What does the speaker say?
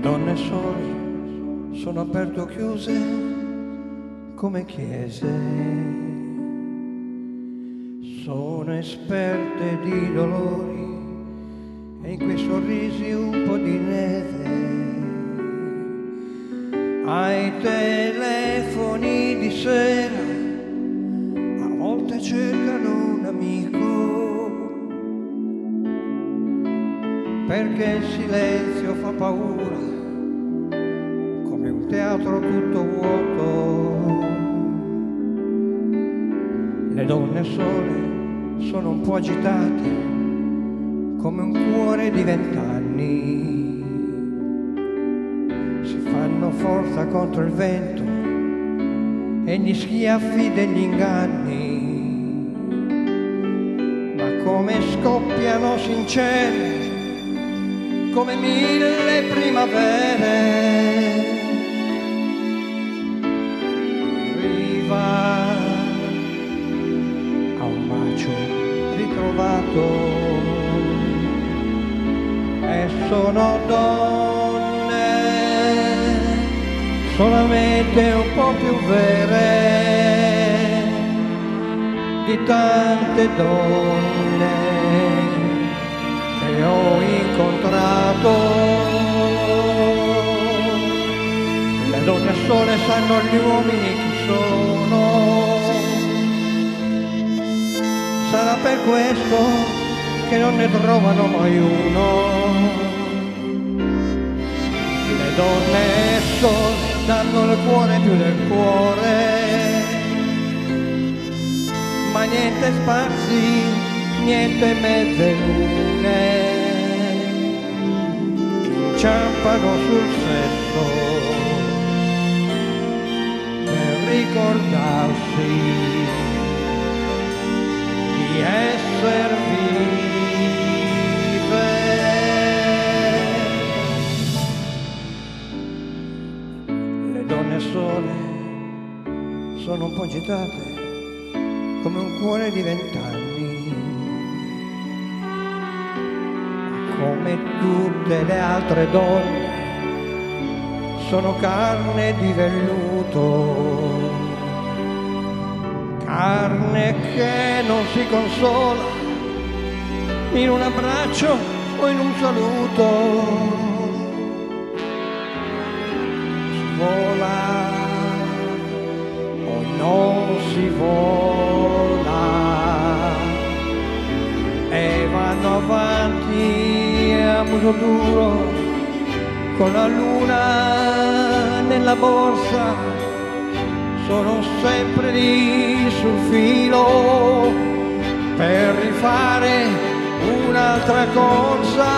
donne sole sono aperto o chiuse come chiese, sono esperte di dolori e in quei sorrisi un po' di neve. Ai telefoni di sera a volte cercano un amico, perché il silenzio fa paura come un teatro tutto vuoto. Le donne sole sono un po' agitate come un cuore di 20 anni, si fanno forza contro il vento e gli schiaffi degli inganni, ma come scoppiano sincere come 1000 primavere. Arriva a un bacio ritrovato e sono donne solamente un po' più vere di tante donne che ho incontrato. Le donne sole sanno gli uomini chi sono, sarà per questo che non ne trovano mai uno. Le donne sole danno il cuore più del cuore, ma niente spazi, niente mezze lune, inciampano sul sesso per ricordarsi di esser vive. Le donne sole sono un po' agitate come un cuore di 20 anni, come tutte le altre donne sono carne di velluto, carne che non si consola in un abbraccio o in un saluto. Si vola o non si vola e vanno avanti a muso duro con la luna nella borsa, sono sempre lì sul filo per rifare un'altra corsa.